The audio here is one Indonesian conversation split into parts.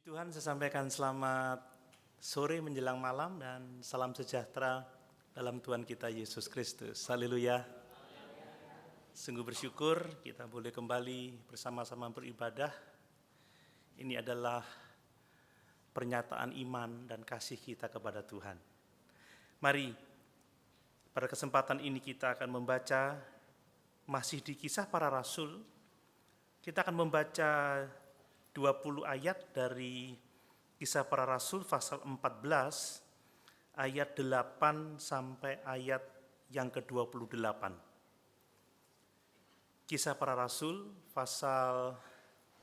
Tuhan, saya sampaikan selamat sore menjelang malam dan salam sejahtera dalam Tuhan kita Yesus Kristus. Haleluya. Sungguh bersyukur kita boleh kembali bersama-sama beribadah. Ini adalah pernyataan iman dan kasih kita kepada Tuhan. Mari, pada kesempatan ini kita akan membaca masih di Kisah Para Rasul. Kita akan membaca 20 ayat dari Kisah Para Rasul pasal 14 ayat 8 sampai ayat yang ke-28. Kisah Para Rasul pasal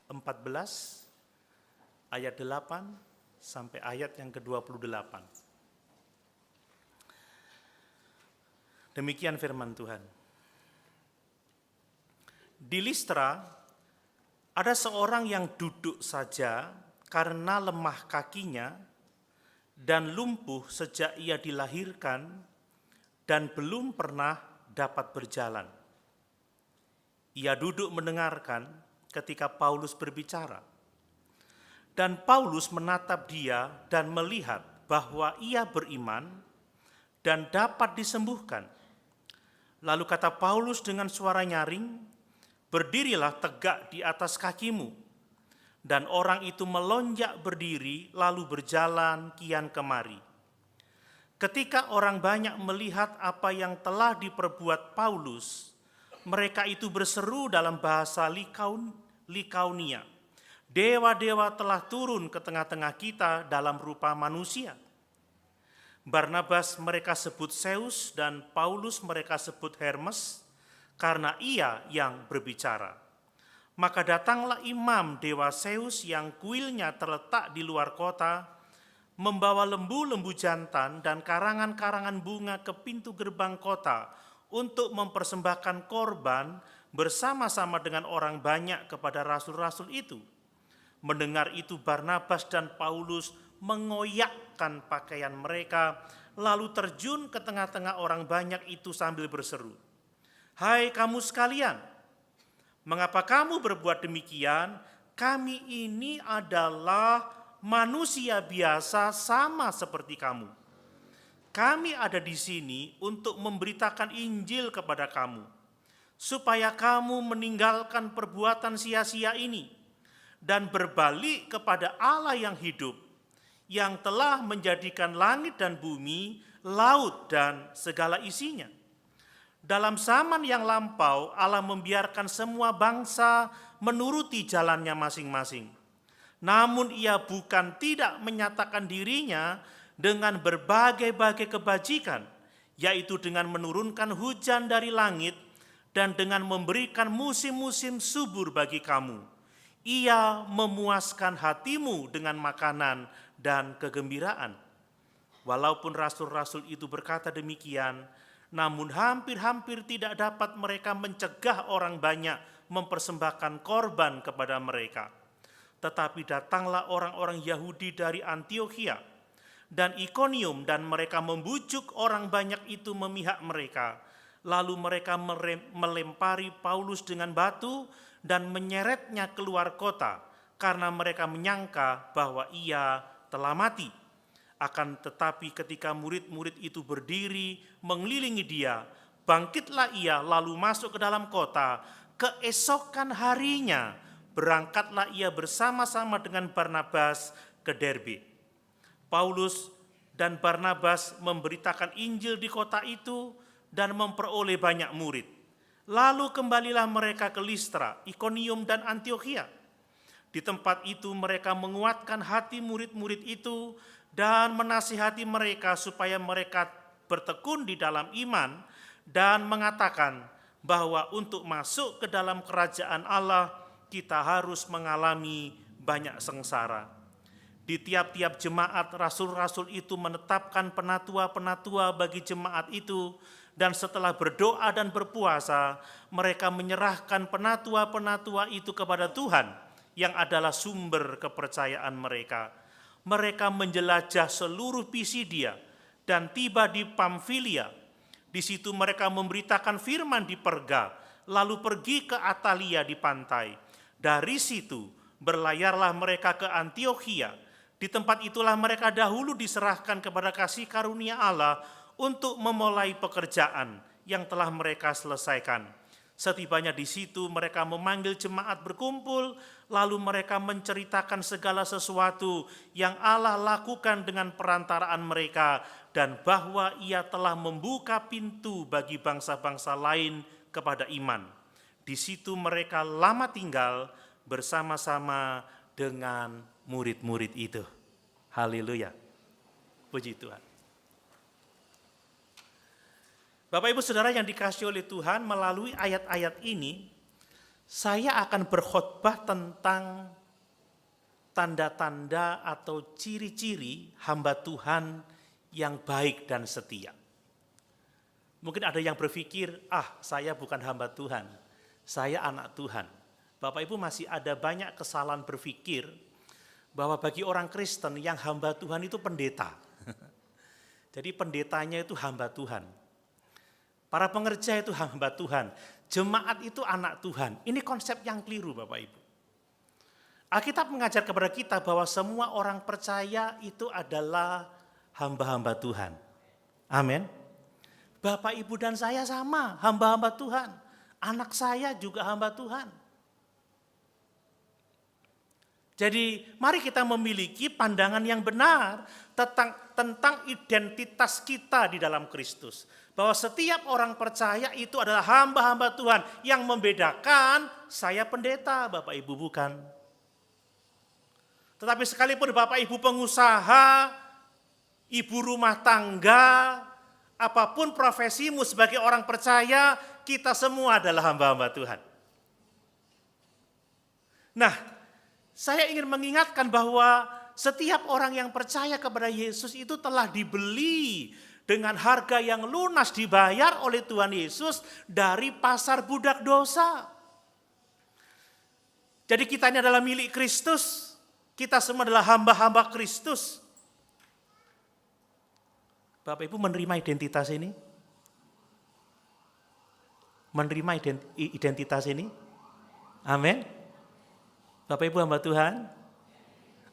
14 ayat 8 sampai ayat yang ke-28. Demikian firman Tuhan. Di Listra ada seorang yang duduk saja karena lemah kakinya dan lumpuh sejak ia dilahirkan dan belum pernah dapat berjalan. Ia duduk mendengarkan ketika Paulus berbicara. Dan Paulus menatap dia dan melihat bahwa ia beriman dan dapat disembuhkan. Lalu kata Paulus dengan suara nyaring, "Berdirilah tegak di atas kakimu." Dan orang itu melonjak berdiri lalu berjalan kian kemari. Ketika orang banyak melihat apa yang telah diperbuat Paulus, mereka itu berseru dalam bahasa Likaunia, "Dewa-dewa telah turun ke tengah-tengah kita dalam rupa manusia." Barnabas mereka sebut Zeus dan Paulus mereka sebut Hermes, karena ia yang berbicara. Maka datanglah imam dewa Zeus yang kuilnya terletak di luar kota, membawa lembu-lembu jantan dan karangan-karangan bunga ke pintu gerbang kota untuk mempersembahkan korban bersama-sama dengan orang banyak kepada rasul-rasul itu. Mendengar itu Barnabas dan Paulus mengoyakkan pakaian mereka, lalu terjun ke tengah-tengah orang banyak itu sambil berseru, "Hai kamu sekalian, mengapa kamu berbuat demikian? Kami ini adalah manusia biasa sama seperti kamu. Kami ada di sini untuk memberitakan Injil kepada kamu, supaya kamu meninggalkan perbuatan sia-sia ini dan berbalik kepada Allah yang hidup, yang telah menjadikan langit dan bumi, laut dan segala isinya. Dalam zaman yang lampau, Allah membiarkan semua bangsa menuruti jalannya masing-masing. Namun ia bukan tidak menyatakan dirinya dengan berbagai-bagai kebajikan, yaitu dengan menurunkan hujan dari langit dan dengan memberikan musim-musim subur bagi kamu. Ia memuaskan hatimu dengan makanan dan kegembiraan." Walaupun rasul-rasul itu berkata demikian, namun hampir-hampir tidak dapat mereka mencegah orang banyak mempersembahkan korban kepada mereka. Tetapi datanglah orang-orang Yahudi dari Antiokhia dan Ikonium dan mereka membujuk orang banyak itu memihak mereka. Lalu mereka melempari Paulus dengan batu dan menyeretnya keluar kota karena mereka menyangka bahwa ia telah mati. Akan tetapi ketika murid-murid itu berdiri mengelilingi dia, bangkitlah ia lalu masuk ke dalam kota. Keesokan harinya berangkatlah ia bersama-sama dengan Barnabas ke Derbe. Paulus dan Barnabas memberitakan Injil di kota itu dan memperoleh banyak murid. Lalu kembalilah mereka ke Listra, Ikonium dan Antiokhia. Di tempat itu mereka menguatkan hati murid-murid itu dan menasihati mereka supaya mereka bertekun di dalam iman dan mengatakan bahwa untuk masuk ke dalam kerajaan Allah kita harus mengalami banyak sengsara. Di tiap-tiap jemaat rasul-rasul itu menetapkan penatua-penatua bagi jemaat itu, dan setelah berdoa dan berpuasa mereka menyerahkan penatua-penatua itu kepada Tuhan yang adalah sumber kepercayaan mereka. Mereka menjelajah seluruh Pisidia dan tiba di Pamfilia. Di situ mereka memberitakan firman di Perga, lalu pergi ke Atalia di pantai. Dari situ Berlayarlah mereka ke Antiokhia. Di tempat itulah mereka dahulu diserahkan kepada kasih karunia Allah untuk memulai pekerjaan yang telah mereka selesaikan. Setibanya di situ mereka memanggil jemaat berkumpul, lalu mereka menceritakan segala sesuatu yang Allah lakukan dengan perantaraan mereka, dan bahwa Ia telah membuka pintu bagi bangsa-bangsa lain kepada iman. Di situ mereka lama tinggal bersama-sama dengan murid-murid itu. Haleluya. Puji Tuhan. Bapak Ibu Saudara yang dikasihi oleh Tuhan, melalui ayat-ayat ini saya akan berkhotbah tentang tanda-tanda atau ciri-ciri hamba Tuhan yang baik dan setia. Mungkin ada yang berpikir, saya bukan hamba Tuhan, saya anak Tuhan. Bapak Ibu, masih ada banyak kesalahan berpikir bahwa bagi orang Kristen yang hamba Tuhan itu pendeta. Jadi pendetanya itu hamba Tuhan. Para pengerja itu hamba Tuhan. Jemaat itu anak Tuhan. Ini konsep yang keliru Bapak Ibu. Alkitab mengajar kepada kita bahwa semua orang percaya itu adalah hamba-hamba Tuhan. Amin. Bapak Ibu dan saya sama, hamba-hamba Tuhan. Anak saya juga hamba Tuhan. Jadi mari kita memiliki pandangan yang benar tentang identitas kita di dalam Kristus. Bahwa setiap orang percaya itu adalah hamba-hamba Tuhan. Yang membedakan saya pendeta, Bapak Ibu bukan. Tetapi sekalipun Bapak Ibu pengusaha, ibu rumah tangga, apapun profesimu sebagai orang percaya, kita semua adalah hamba-hamba Tuhan. Nah, saya ingin mengingatkan bahwa setiap orang yang percaya kepada Yesus itu telah dibeli dengan harga yang lunas, dibayar oleh Tuhan Yesus dari pasar budak dosa. Jadi kita ini adalah milik Kristus. Kita semua adalah hamba-hamba Kristus. Bapak Ibu menerima identitas ini? Menerima identitas ini? Amin. Bapak Ibu hamba Tuhan?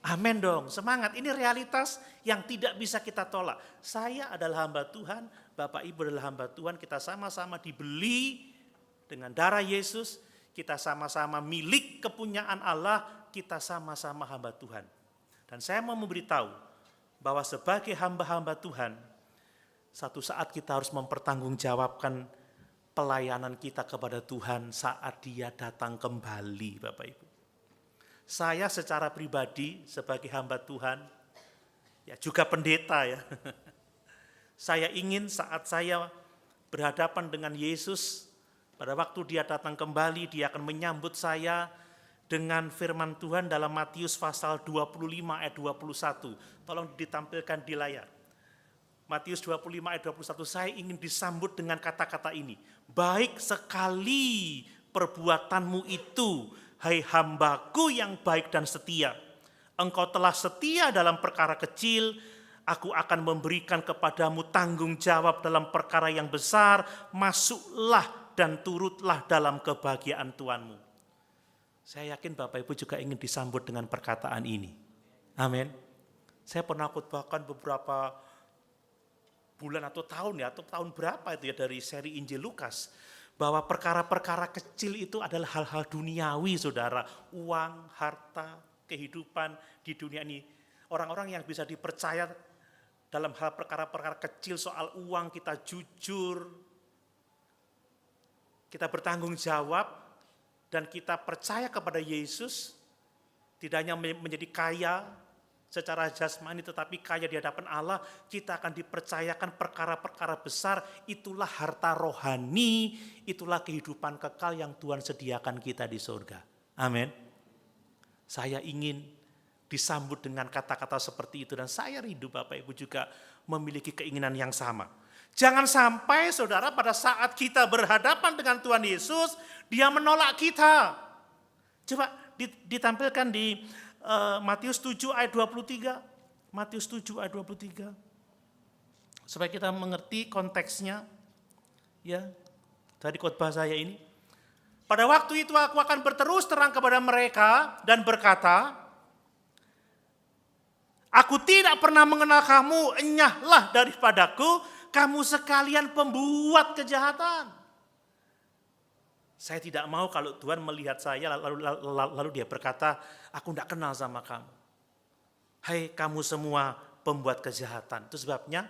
Amin dong, semangat. Ini realitas yang tidak bisa kita tolak. Saya adalah hamba Tuhan, Bapak Ibu adalah hamba Tuhan. Kita sama-sama dibeli dengan darah Yesus. Kita sama-sama milik kepunyaan Allah. Kita sama-sama hamba Tuhan. Dan saya mau memberitahu bahwa sebagai hamba-hamba Tuhan, satu saat kita harus mempertanggungjawabkan pelayanan kita kepada Tuhan saat Dia datang kembali, Bapak Ibu. Saya secara pribadi sebagai hamba Tuhan, ya juga pendeta ya. Saya ingin saat saya berhadapan dengan Yesus, pada waktu Dia datang kembali, Dia akan menyambut saya dengan firman Tuhan dalam Matius pasal 25 ayat 21. Tolong ditampilkan di layar. Matius 25 ayat 21, saya ingin disambut dengan kata-kata ini. Baik sekali perbuatanmu itu, hai hambaku yang baik dan setia. Engkau telah setia dalam perkara kecil, aku akan memberikan kepadamu tanggung jawab dalam perkara yang besar. Masuklah dan turutlah dalam kebahagiaan Tuhanmu. Saya yakin Bapak Ibu juga ingin disambut dengan perkataan ini. Amin. Saya pernah khotbahkan beberapa bulan atau tahun atau tahun berapa itu ya dari seri Injil Lukas, bahwa perkara-perkara kecil itu adalah hal-hal duniawi, saudara. Uang, harta, kehidupan di dunia ini. Orang-orang yang bisa dipercaya dalam hal perkara-perkara kecil soal uang, kita jujur, kita bertanggung jawab, dan kita percaya kepada Yesus, tidak hanya menjadi kaya secara jasmani tetapi kaya di hadapan Allah, kita akan dipercayakan perkara-perkara besar. Itulah harta rohani, itulah kehidupan kekal yang Tuhan sediakan kita di surga. Amin. Saya ingin disambut dengan kata-kata seperti itu, dan saya rindu Bapak Ibu juga memiliki keinginan yang sama. Jangan sampai saudara pada saat kita berhadapan dengan Tuhan Yesus, Dia menolak kita. Coba ditampilkan di Matius 7 ayat 23. Matius 7 ayat 23. Supaya kita mengerti konteksnya ya dari khotbah saya ini. Pada waktu itu aku akan berterus terang kepada mereka dan berkata, aku tidak pernah mengenal kamu, enyahlah daripadaku, kamu sekalian pembuat kejahatan. Saya tidak mau kalau Tuhan melihat saya lalu dia berkata, aku tidak kenal sama kamu. Hai kamu semua pembuat kejahatan. Itu sebabnya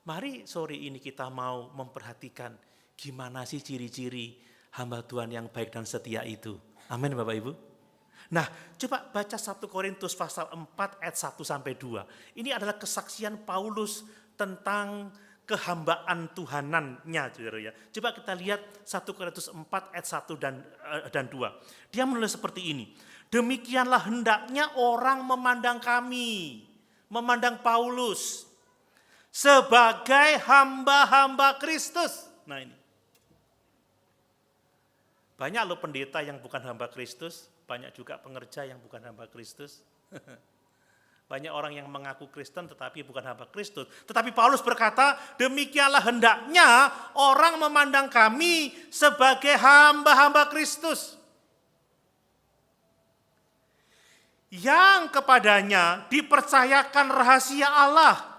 mari sore ini kita mau memperhatikan gimana sih ciri-ciri hamba Tuhan yang baik dan setia itu. Amin Bapak Ibu. Nah, coba baca 1 Korintus pasal 4 ayat 1 sampai 2. Ini adalah kesaksian Paulus tentang kehambaan Tuhanannya, saudara ya. Coba kita lihat 1 Korintus 4 ayat 1 dan 2. Dia menulis seperti ini. Demikianlah hendaknya orang memandang kami, memandang Paulus sebagai hamba-hamba Kristus. Nah ini. Banyak loh pendeta yang bukan hamba Kristus, banyak juga pengerja yang bukan hamba Kristus. Banyak orang yang mengaku Kristen tetapi bukan hamba Kristus. Tetapi Paulus berkata, demikianlah hendaknya orang memandang kami sebagai hamba-hamba Kristus. Yang kepadanya dipercayakan rahasia Allah,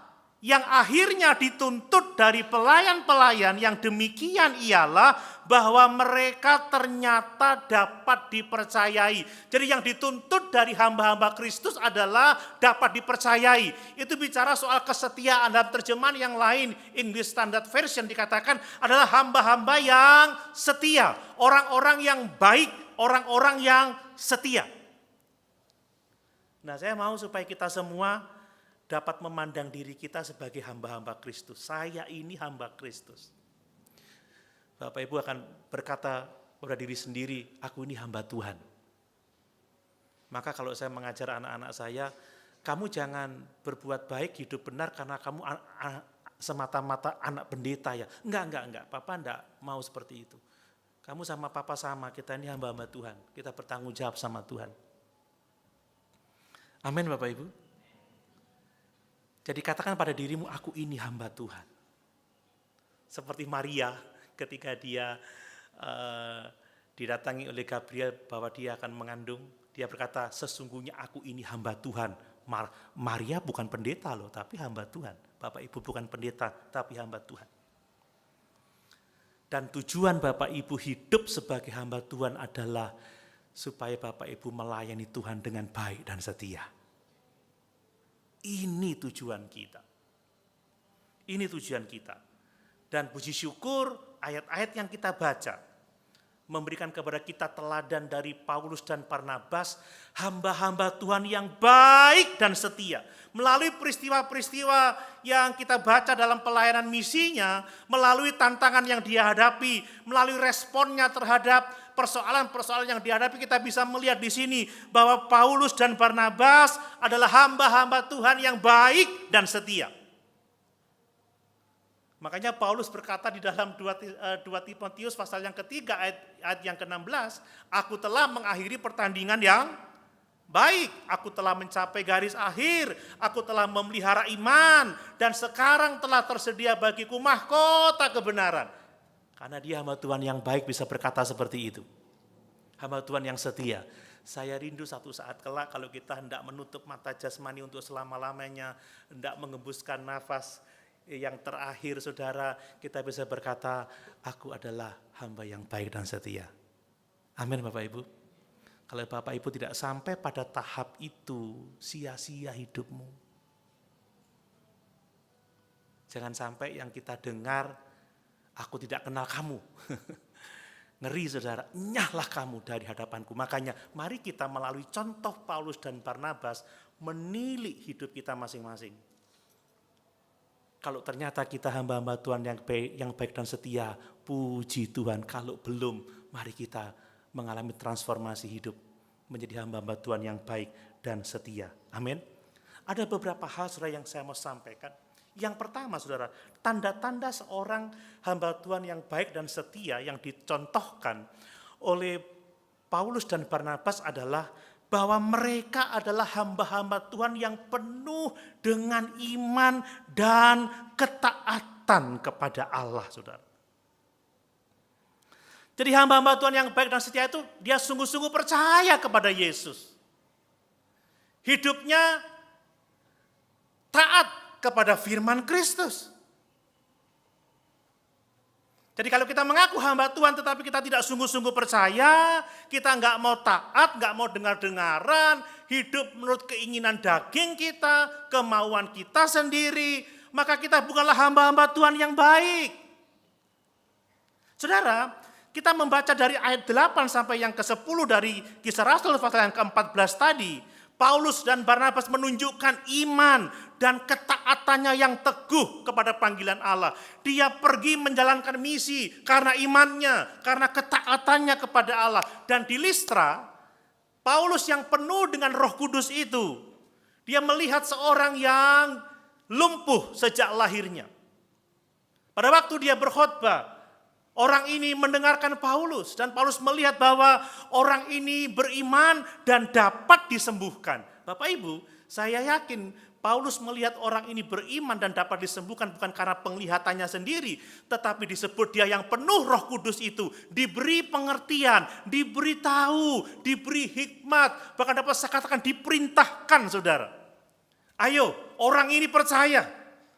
yang akhirnya dituntut dari pelayan-pelayan yang demikian ialah bahwa mereka ternyata dapat dipercayai. Jadi yang dituntut dari hamba-hamba Kristus adalah dapat dipercayai. Itu bicara soal kesetiaan. Dalam terjemahan yang lain, English Standard Version dikatakan adalah hamba-hamba yang setia. Orang-orang yang baik, orang-orang yang setia. Nah, saya mau supaya kita semua dapat memandang diri kita sebagai hamba-hamba Kristus. Saya ini hamba Kristus. Bapak Ibu akan berkata pada diri sendiri, aku ini hamba Tuhan. Maka kalau saya mengajar anak-anak saya, kamu jangan berbuat baik, hidup benar karena kamu semata-mata anak pendeta ya. Enggak. Papa enggak mau seperti itu. Kamu sama Papa sama, kita ini hamba-hamba Tuhan. Kita bertanggung jawab sama Tuhan. Amin Bapak Ibu. Jadi katakan pada dirimu, aku ini hamba Tuhan. Seperti Maria ketika dia didatangi oleh Gabriel bahwa dia akan mengandung. Dia berkata, sesungguhnya aku ini hamba Tuhan. Maria bukan pendeta loh, tapi hamba Tuhan. Bapak Ibu bukan pendeta, tapi hamba Tuhan. Dan tujuan Bapak Ibu hidup sebagai hamba Tuhan adalah supaya Bapak Ibu melayani Tuhan dengan baik dan setia. Ini tujuan kita. Ini tujuan kita. Dan puji syukur ayat-ayat yang kita baca memberikan kepada kita teladan dari Paulus dan Barnabas, hamba-hamba Tuhan yang baik dan setia. Melalui peristiwa-peristiwa yang kita baca dalam pelayanan misinya, melalui tantangan yang dia hadapi, melalui responnya terhadap persoalan-persoalan yang dihadapi, kita bisa melihat di sini bahwa Paulus dan Barnabas adalah hamba-hamba Tuhan yang baik dan setia. Makanya Paulus berkata di dalam 2 Timotius pasal yang ketiga ayat yang ke-16, aku telah mengakhiri pertandingan yang baik, aku telah mencapai garis akhir, aku telah memelihara iman, dan sekarang telah tersedia bagiku mahkota kebenaran. Karena dia hamba Tuhan yang baik bisa berkata seperti itu. Hamba Tuhan yang setia. Saya rindu satu saat kelak kalau kita hendak menutup mata jasmani untuk selama-lamanya, hendak mengembuskan nafas yang terakhir, saudara, kita bisa berkata, aku adalah hamba yang baik dan setia. Amin Bapak Ibu. Kalau Bapak Ibu tidak sampai pada tahap itu, sia-sia hidupmu. Jangan sampai yang kita dengar, aku tidak kenal kamu. Ngeri saudara, nyahlah kamu dari hadapanku. Makanya mari kita melalui contoh Paulus dan Barnabas menilik hidup kita masing-masing. Kalau ternyata kita hamba-hamba Tuhan yang baik dan setia, puji Tuhan. Kalau belum, mari kita mengalami transformasi hidup menjadi hamba-hamba Tuhan yang baik dan setia. Amin. Ada beberapa hal saudara yang saya mau sampaikan. Yang pertama saudara, tanda-tanda seorang hamba Tuhan yang baik dan setia yang dicontohkan oleh Paulus dan Barnabas adalah bahwa mereka adalah hamba-hamba Tuhan yang penuh dengan iman dan ketaatan kepada Allah, saudara. Jadi hamba-hamba Tuhan yang baik dan setia itu dia sungguh-sungguh percaya kepada Yesus. Hidupnya taat kepada firman Kristus. Jadi kalau kita mengaku hamba Tuhan tetapi kita tidak sungguh-sungguh percaya, kita nggak mau taat, nggak mau dengar-dengaran, hidup menurut keinginan daging kita, kemauan kita sendiri, maka kita bukanlah hamba-hamba Tuhan yang baik. Saudara, kita membaca dari ayat 8 sampai yang ke-10 dari Kisah Rasul pasal yang ke-14 tadi, Paulus dan Barnabas menunjukkan iman dan ketaatannya yang teguh kepada panggilan Allah. Dia pergi menjalankan misi karena imannya, karena ketaatannya kepada Allah. Dan di Listra, Paulus yang penuh dengan Roh Kudus itu, dia melihat seorang yang lumpuh sejak lahirnya. Pada waktu dia berkhotbah, orang ini mendengarkan Paulus dan Paulus melihat bahwa orang ini beriman dan dapat disembuhkan. Bapak Ibu, saya yakin Paulus melihat orang ini beriman dan dapat disembuhkan bukan karena penglihatannya sendiri, tetapi disebut dia yang penuh Roh Kudus itu, diberi pengertian, diberi tahu, diberi hikmat, bahkan dapat saya katakan diperintahkan, saudara. Ayo, orang ini percaya.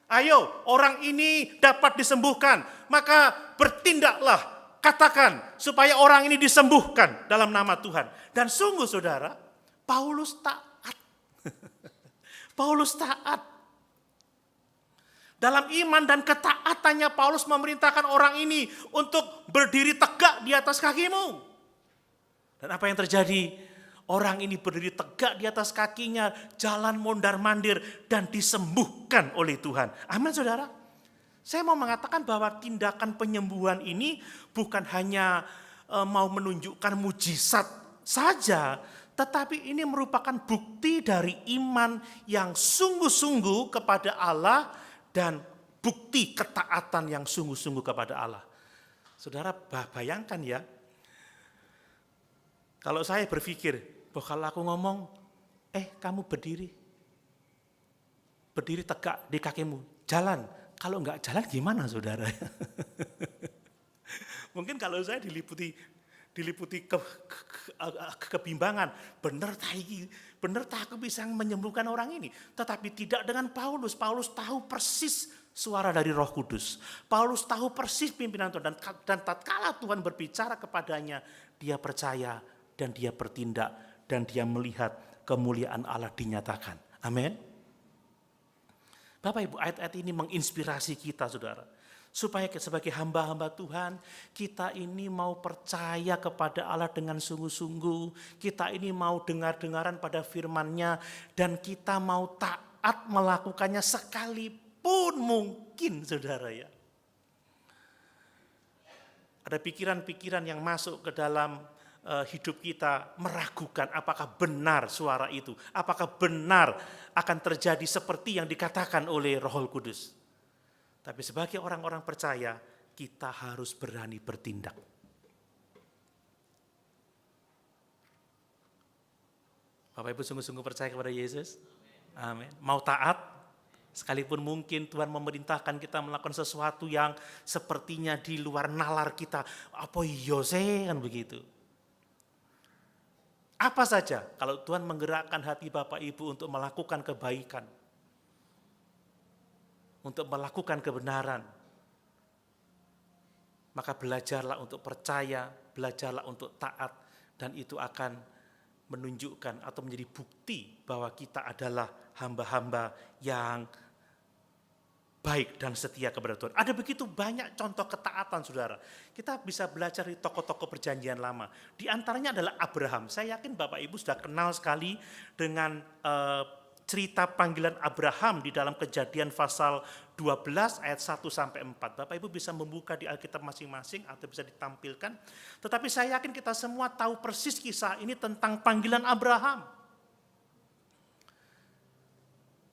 Ayo, orang ini dapat disembuhkan. Maka bertindaklah, katakan supaya orang ini disembuhkan dalam nama Tuhan. Dan sungguh saudara, Paulus taat. Paulus taat. Dalam iman dan ketaatannya Paulus memerintahkan orang ini untuk berdiri tegak di atas kakimu. Dan apa yang terjadi? Orang ini berdiri tegak di atas kakinya, jalan mondar-mandir dan disembuhkan oleh Tuhan. Amin saudara. Saya mau mengatakan bahwa tindakan penyembuhan ini bukan hanya mau menunjukkan mujizat saja, tetapi ini merupakan bukti dari iman yang sungguh-sungguh kepada Allah dan bukti ketaatan yang sungguh-sungguh kepada Allah. Saudara bayangkan ya, kalau saya berpikir, bahwa kalau aku ngomong, kamu berdiri tegak di kakimu, jalan. Kalau enggak jalan gimana saudara? Mungkin kalau saya diliputi kebimbangan, benar tak aku bisa menyembuhkan orang ini. Tetapi tidak dengan Paulus. Paulus tahu persis suara dari Roh Kudus. Paulus tahu persis pimpinan Tuhan dan tatkala Tuhan berbicara kepadanya, dia percaya dan dia bertindak dan dia melihat kemuliaan Allah dinyatakan. Amin. Bapak Ibu, ayat-ayat ini menginspirasi kita saudara. Supaya sebagai hamba-hamba Tuhan, kita ini mau percaya kepada Allah dengan sungguh-sungguh. Kita ini mau dengar-dengaran pada firman-Nya. Dan kita mau taat melakukannya sekalipun mungkin saudara ya. Ada pikiran-pikiran yang masuk ke dalam hidup kita meragukan apakah benar suara itu. Apakah benar akan terjadi seperti yang dikatakan oleh Roh Kudus. Tapi sebagai orang-orang percaya, kita harus berani bertindak. Bapak Ibu sungguh-sungguh percaya kepada Yesus? Amin. Mau taat? Sekalipun mungkin Tuhan memerintahkan kita melakukan sesuatu yang sepertinya di luar nalar kita. Apa iya sih? Kan begitu. Apa saja kalau Tuhan menggerakkan hati Bapak Ibu untuk melakukan kebaikan, untuk melakukan kebenaran, maka belajarlah untuk percaya, belajarlah untuk taat, dan itu akan menunjukkan atau menjadi bukti bahwa kita adalah hamba-hamba yang baik dan setia kepada Tuhan. Ada begitu banyak contoh ketaatan saudara. Kita bisa belajar di tokoh-tokoh perjanjian lama. Di antaranya adalah Abraham. Saya yakin Bapak Ibu sudah kenal sekali dengan cerita panggilan Abraham di dalam Kejadian pasal 12 ayat 1 sampai 4. Bapak Ibu bisa membuka di Alkitab masing-masing atau bisa ditampilkan. Tetapi saya yakin kita semua tahu persis kisah ini tentang panggilan Abraham.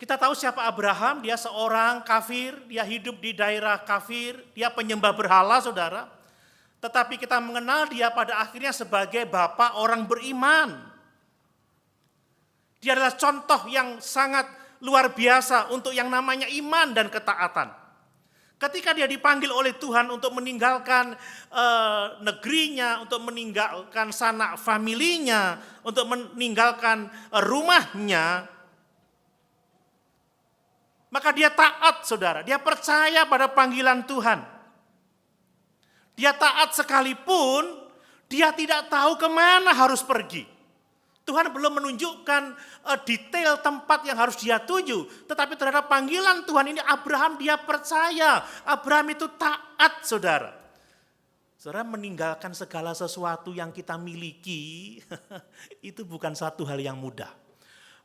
Kita tahu siapa Abraham, dia seorang kafir, dia hidup di daerah kafir, dia penyembah berhala saudara. Tetapi kita mengenal dia pada akhirnya sebagai bapak orang beriman. Dia adalah contoh yang sangat luar biasa untuk yang namanya iman dan ketaatan. Ketika dia dipanggil oleh Tuhan untuk meninggalkan negerinya, untuk meninggalkan sanak familinya, untuk meninggalkan rumahnya, maka dia taat, saudara. Dia percaya pada panggilan Tuhan. Dia taat sekalipun dia tidak tahu kemana harus pergi. Tuhan belum menunjukkan detail tempat yang harus dia tuju. Tetapi terhadap panggilan Tuhan ini Abraham dia percaya. Abraham itu taat, saudara. Saudara, meninggalkan segala sesuatu yang kita miliki itu bukan satu hal yang mudah.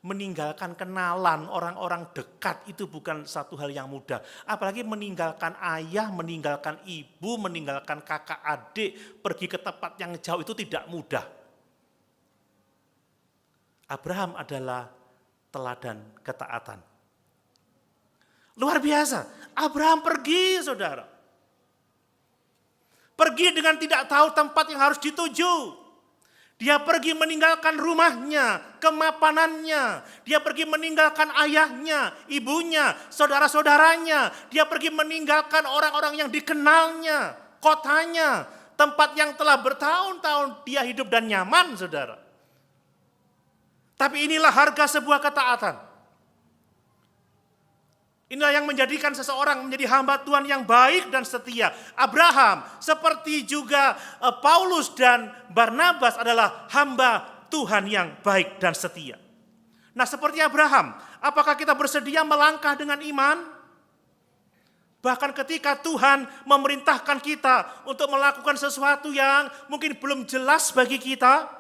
Meninggalkan kenalan orang-orang dekat itu bukan satu hal yang mudah. Apalagi meninggalkan ayah, meninggalkan ibu, meninggalkan kakak adik, pergi ke tempat yang jauh itu tidak mudah. Abraham adalah teladan ketaatan. Luar biasa, Abraham pergi, saudara. Pergi dengan tidak tahu tempat yang harus dituju. Dia pergi meninggalkan rumahnya, kemapanannya. Dia pergi meninggalkan ayahnya, ibunya, saudara-saudaranya. Dia pergi meninggalkan orang-orang yang dikenalnya, kotanya, tempat yang telah bertahun-tahun dia hidup dan nyaman, saudara. Tapi inilah harga sebuah ketaatan. Inilah yang menjadikan seseorang menjadi hamba Tuhan yang baik dan setia. Abraham seperti juga Paulus dan Barnabas adalah hamba Tuhan yang baik dan setia. Nah, seperti Abraham, apakah kita bersedia melangkah dengan iman? Bahkan ketika Tuhan memerintahkan kita untuk melakukan sesuatu yang mungkin belum jelas bagi kita,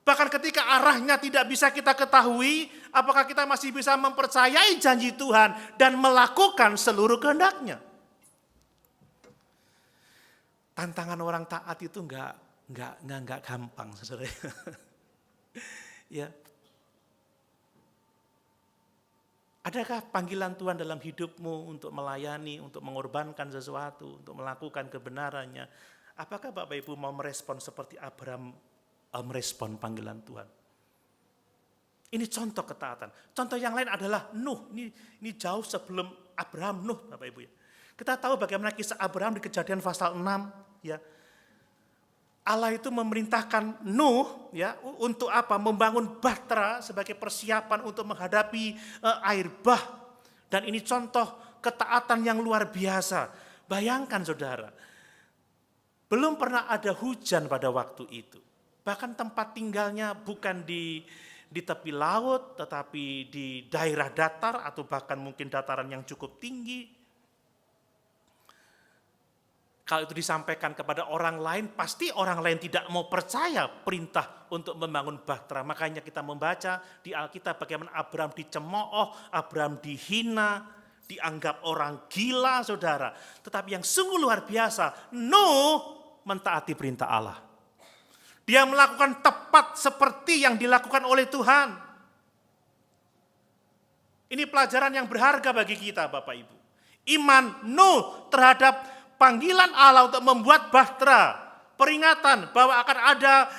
bahkan ketika arahnya tidak bisa kita ketahui, apakah kita masih bisa mempercayai janji Tuhan dan melakukan seluruh kehendak-Nya? Tantangan orang taat itu enggak gampang, saudara. Ya. Adakah panggilan Tuhan dalam hidupmu untuk melayani, untuk mengorbankan sesuatu, untuk melakukan kebenarannya? Apakah Bapak Ibu mau merespon seperti Abraham merespon panggilan Tuhan? Ini contoh ketaatan. Contoh yang lain adalah Nuh. Ini jauh sebelum Abraham, Nuh, Bapak Ibu ya. Kita tahu bagaimana kisah Abraham di Kejadian pasal 6 ya. Allah itu memerintahkan Nuh ya untuk apa? Membangun bahtera sebagai persiapan untuk menghadapi air bah. Dan ini contoh ketaatan yang luar biasa. Bayangkan, saudara, belum pernah ada hujan pada waktu itu. Bahkan tempat tinggalnya bukan di tepi laut, tetapi di daerah datar atau bahkan mungkin dataran yang cukup tinggi. Kalau itu disampaikan kepada orang lain, pasti orang lain tidak mau percaya perintah untuk membangun bahtera. Makanya kita membaca di Alkitab bagaimana Abraham dicemooh, Abraham dihina, dianggap orang gila, saudara. Tetapi yang sungguh luar biasa, Nuh mentaati perintah Allah. Dia melakukan tepat seperti yang dilakukan oleh Tuhan. Ini pelajaran yang berharga bagi kita, Bapak Ibu. Iman Nuh terhadap panggilan Allah untuk membuat bahtera, peringatan bahwa akan ada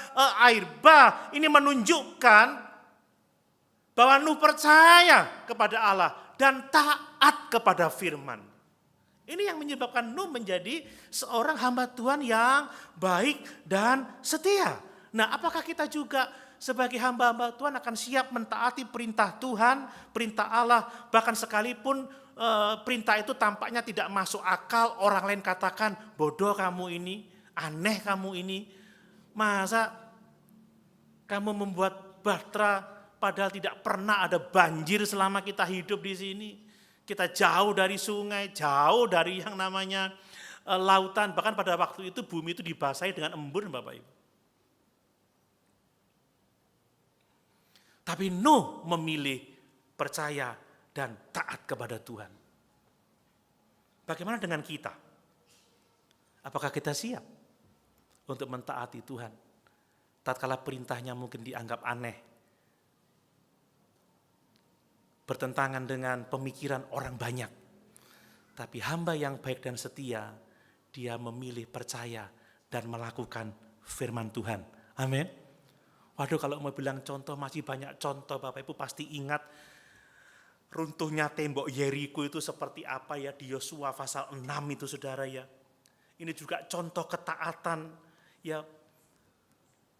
air bah, ini menunjukkan bahwa Nuh percaya kepada Allah dan taat kepada firman. Ini yang menyebabkan Nuh menjadi seorang hamba Tuhan yang baik dan setia. Nah, apakah kita juga sebagai hamba-hamba Tuhan akan siap mentaati perintah Tuhan, perintah Allah, bahkan sekalipun perintah itu tampaknya tidak masuk akal, orang lain katakan, bodoh kamu ini, aneh kamu ini. Masa kamu membuat bahtera padahal tidak pernah ada banjir selama kita hidup di sini. Kita jauh dari sungai, jauh dari yang namanya lautan. Bahkan pada waktu itu bumi itu dibasahi dengan embun, Bapak Ibu. Tapi Nuh memilih percaya dan taat kepada Tuhan. Bagaimana dengan kita? Apakah kita siap untuk mentaati Tuhan? Tatkala perintahnya mungkin dianggap aneh, bertentangan dengan pemikiran orang banyak. Tapi hamba yang baik dan setia, dia memilih percaya dan melakukan firman Tuhan. Amin. Waduh, kalau mau bilang contoh, masih banyak contoh, Bapak Ibu pasti ingat runtuhnya tembok Yeriko itu seperti apa ya di Yosua pasal 6 itu saudara ya. Ini juga contoh ketaatan ya.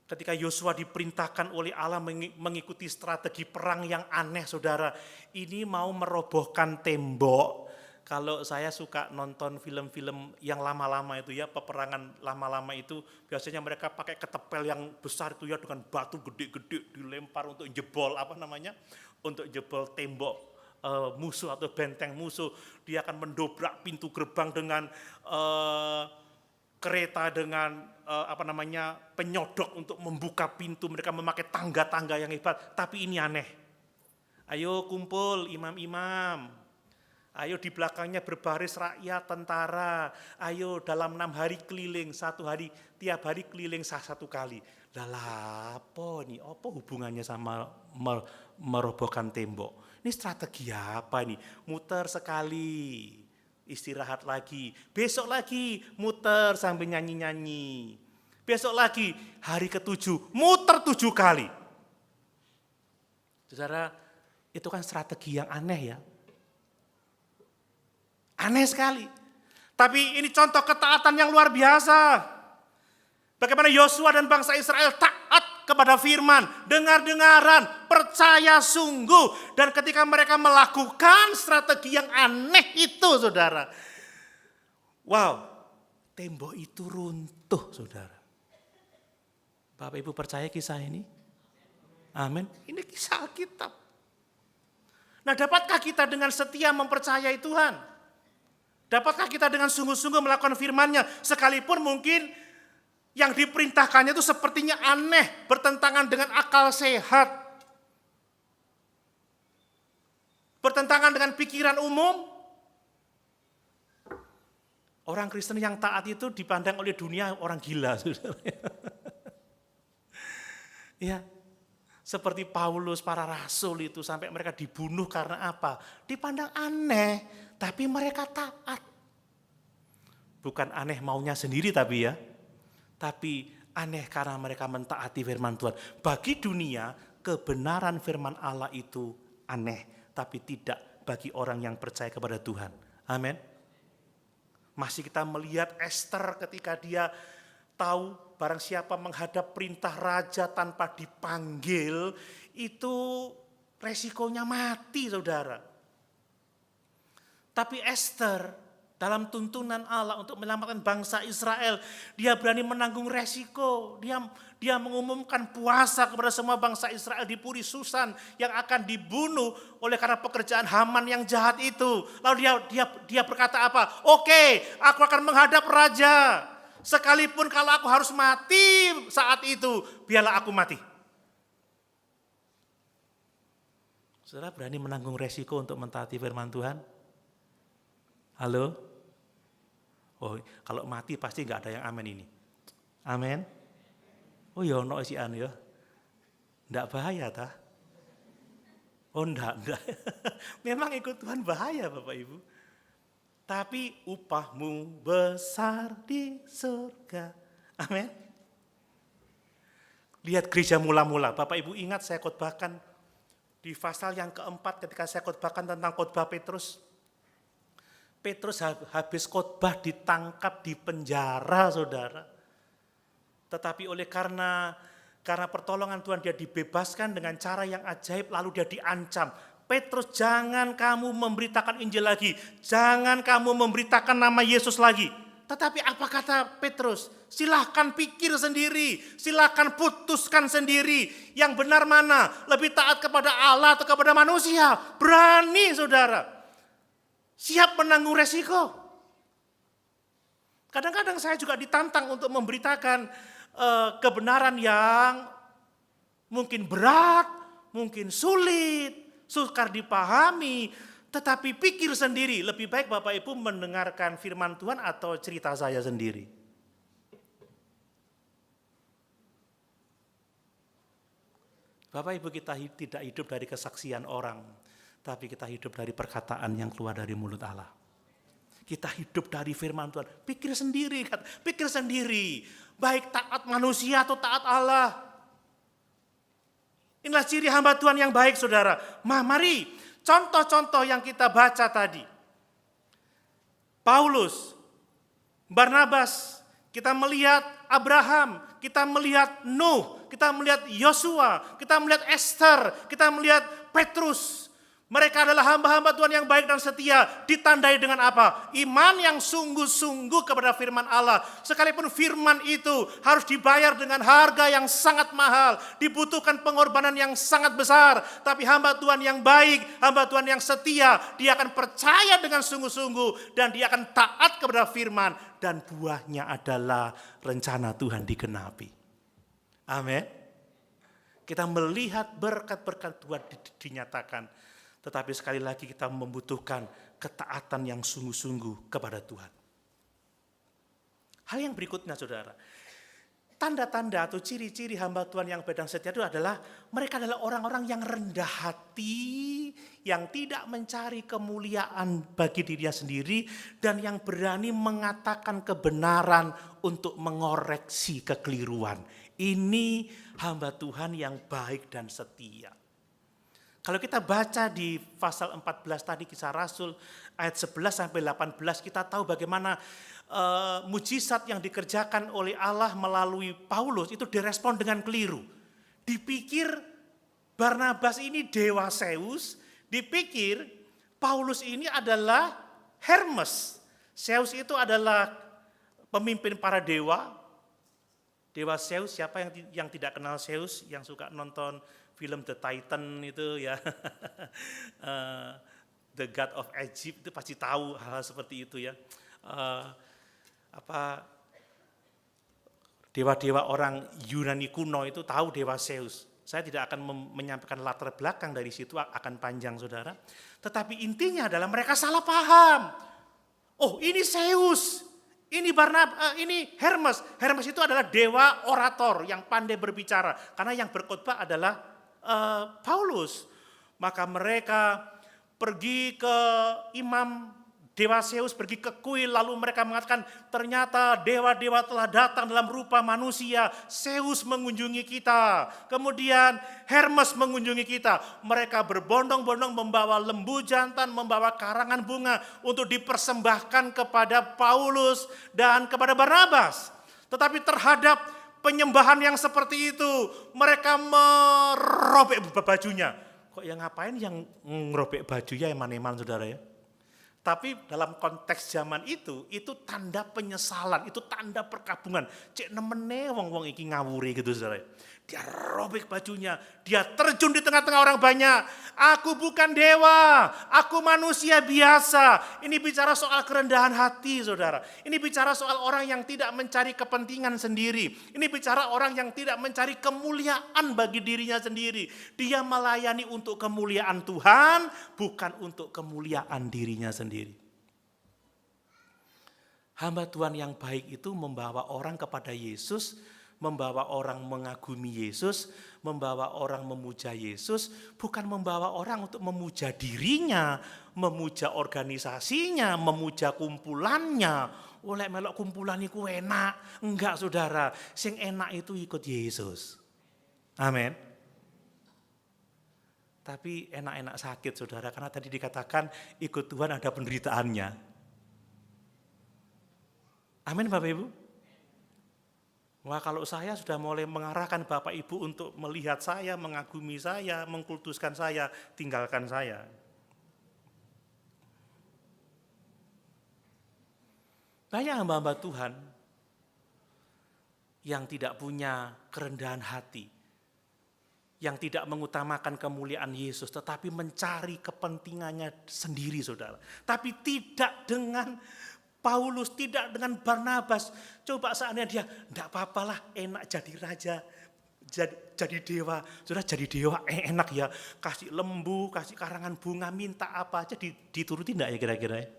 Ketika Yosua diperintahkan oleh Allah mengikuti strategi perang yang aneh saudara. Ini mau merobohkan tembok. Kalau saya suka nonton film-film yang lama-lama itu ya, peperangan lama-lama itu biasanya mereka pakai ketepel yang besar itu ya dengan batu gede-gede dilempar untuk jebol untuk jebol tembok musuh atau benteng musuh. Dia akan mendobrak pintu gerbang dengan kereta dengan penyodok untuk membuka pintu. Mereka memakai tangga-tangga yang hebat. Tapi ini aneh. Ayo kumpul imam-imam. Ayo di belakangnya berbaris rakyat, tentara. Ayo dalam 6 hari keliling, tiap hari keliling satu kali. Apa nih? Apa hubungannya sama merobohkan tembok? Ini strategi apa nih? Muter sekali, istirahat lagi. Besok lagi muter sambil nyanyi-nyanyi. Besok lagi hari ke-7 muter 7 kali. Saudara, itu kan strategi yang aneh ya. Aneh sekali. Tapi ini contoh ketaatan yang luar biasa. Bagaimana Yosua dan bangsa Israel taat kepada firman, dengar-dengaran, percaya sungguh. Dan ketika mereka melakukan strategi yang aneh itu saudara. Wow, tembok itu runtuh saudara. Bapak Ibu percaya kisah ini? Amin. Ini kisah Alkitab. Nah, dapatkah kita dengan setia mempercayai Tuhan? Dapatkah kita dengan sungguh-sungguh melakukan firman-Nya sekalipun mungkin yang diperintahkannya itu sepertinya aneh, bertentangan dengan akal sehat, bertentangan dengan pikiran umum? Orang Kristen yang taat itu dipandang oleh dunia orang gila. Ya, seperti Paulus, para rasul itu sampai mereka dibunuh karena apa? Dipandang aneh, tapi mereka taat. Bukan aneh maunya sendiri tapi aneh karena mereka mentaati firman Tuhan. Bagi dunia, kebenaran firman Allah itu aneh, tapi tidak bagi orang yang percaya kepada Tuhan. Amin. Masih kita melihat Esther ketika dia tahu barang siapa menghadap perintah raja tanpa dipanggil, itu resikonya mati saudara. Tapi Esther dalam tuntunan Allah untuk menyelamatkan bangsa Israel, dia berani menanggung resiko. Dia mengumumkan puasa kepada semua bangsa Israel di Puri Susan yang akan dibunuh oleh karena pekerjaan Haman yang jahat itu. Lalu dia berkata apa? Oke, aku akan menghadap raja. Sekalipun kalau aku harus mati saat itu, biarlah aku mati. Saudara berani menanggung resiko untuk mentaati firman Tuhan? Halo? Oh, kalau mati pasti nggak ada yang amin ini. Amin. Oh ya, no si anu ya. Nggak bahaya tah? Oh enggak. Memang ikut Tuhan bahaya Bapak Ibu. Tapi upahmu besar di surga. Amin. Lihat gereja mula-mula. Bapak Ibu ingat saya khotbahkan di pasal yang keempat ketika saya khotbahkan tentang khotbah Petrus. Petrus habis khotbah ditangkap di penjara saudara. Tetapi oleh karena pertolongan Tuhan dia dibebaskan dengan cara yang ajaib lalu dia diancam. Petrus, jangan kamu memberitakan Injil lagi. Jangan kamu memberitakan nama Yesus lagi. Tetapi apa kata Petrus? Silahkan pikir sendiri. Silahkan putuskan sendiri. Yang benar mana? Lebih taat kepada Allah atau kepada manusia? Berani saudara. Siap menanggung resiko. Kadang-kadang saya juga ditantang untuk memberitakan kebenaran yang mungkin berat, mungkin sulit, sukar dipahami, tetapi pikir sendiri. Lebih baik Bapak Ibu mendengarkan firman Tuhan atau cerita saya sendiri. Bapak Ibu, kita tidak hidup dari kesaksian orang, tapi kita hidup dari perkataan yang keluar dari mulut Allah. Kita hidup dari firman Tuhan. Pikir sendiri. Baik taat manusia atau taat Allah. Inilah ciri hamba Tuhan yang baik saudara. Mari contoh-contoh yang kita baca tadi. Paulus, Barnabas, kita melihat Abraham, kita melihat Nuh, kita melihat Yosua, kita melihat Esther, kita melihat Petrus. Mereka adalah hamba-hamba Tuhan yang baik dan setia. Ditandai dengan apa? Iman yang sungguh-sungguh kepada firman Allah. Sekalipun firman itu harus dibayar dengan harga yang sangat mahal. Dibutuhkan pengorbanan yang sangat besar. Tapi hamba Tuhan yang baik, hamba Tuhan yang setia, dia akan percaya dengan sungguh-sungguh. Dan dia akan taat kepada firman. Dan buahnya adalah rencana Tuhan digenapi. Amin. Kita melihat berkat-berkat Tuhan dinyatakan. Tetapi sekali lagi kita membutuhkan ketaatan yang sungguh-sungguh kepada Tuhan. Hal yang berikutnya saudara, tanda-tanda atau ciri-ciri hamba Tuhan yang baik dan setia itu adalah mereka adalah orang-orang yang rendah hati, yang tidak mencari kemuliaan bagi dirinya sendiri, dan yang berani mengatakan kebenaran untuk mengoreksi kekeliruan. Ini hamba Tuhan yang baik dan setia. Kalau kita baca di pasal 14 tadi Kisah Rasul ayat 11 sampai 18, kita tahu bagaimana mujizat yang dikerjakan oleh Allah melalui Paulus itu direspon dengan keliru. Dipikir Barnabas ini dewa Zeus, dipikir Paulus ini adalah Hermes. Zeus itu adalah pemimpin para dewa. Dewa Zeus, siapa yang tidak kenal Zeus, yang suka nonton film The Titan itu ya, The God of Egypt itu pasti tahu hal seperti itu ya. Dewa-dewa orang Yunani kuno itu tahu dewa Zeus. Saya tidak akan menyampaikan latar belakang dari situ, akan panjang saudara. Tetapi intinya adalah mereka salah paham. Oh ini Zeus, ini ini Hermes. Hermes itu adalah dewa orator yang pandai berbicara. Karena yang berkhotbah adalah Paulus. Maka mereka pergi ke imam dewa Zeus, pergi ke kuil, lalu mereka mengatakan ternyata dewa-dewa telah datang dalam rupa manusia. Zeus mengunjungi kita, kemudian Hermes mengunjungi kita. Mereka berbondong-bondong membawa lembu jantan, membawa karangan bunga untuk dipersembahkan kepada Paulus dan kepada Barnabas. Tetapi terhadap penyembahan yang seperti itu, mereka merobek bajunya. Kok yang ngapain yang ngerobek bajunya eman-eman saudara ya? Tapi dalam konteks zaman itu tanda penyesalan, itu tanda perkabungan. Cek nemene wong-wong iki ngawuri gitu saudara. Dia robek bajunya, dia terjun di tengah-tengah orang banyak. Aku bukan dewa, aku manusia biasa. Ini bicara soal kerendahan hati saudara. Ini bicara soal orang yang tidak mencari kepentingan sendiri. Ini bicara orang yang tidak mencari kemuliaan bagi dirinya sendiri. Dia melayani untuk kemuliaan Tuhan, bukan untuk kemuliaan dirinya sendiri. Hamba Tuhan yang baik itu membawa orang kepada Yesus, membawa orang mengagumi Yesus, membawa orang memuja Yesus, bukan membawa orang untuk memuja dirinya, memuja organisasinya, memuja kumpulannya. Oleh melok kumpulan itu enak. Enggak saudara, sing enak itu ikut Yesus. Amin. Tapi enak-enak sakit saudara, karena tadi dikatakan ikut Tuhan ada penderitaannya. Amin Bapak Ibu. Wah kalau saya sudah mulai mengarahkan Bapak Ibu untuk melihat saya, mengagumi saya, mengkultuskan saya, tinggalkan saya. Banyak hamba-hamba Tuhan yang tidak punya kerendahan hati, yang tidak mengutamakan kemuliaan Yesus, tetapi mencari kepentingannya sendiri saudara. Tapi tidak dengan Paulus, tidak dengan Barnabas. Coba seandainya dia, enggak apa-apalah, enak jadi raja, jadi dewa. Sudah jadi dewa enak ya, kasih lembu, kasih karangan bunga, minta apa aja dituruti enggak ya kira-kira ya?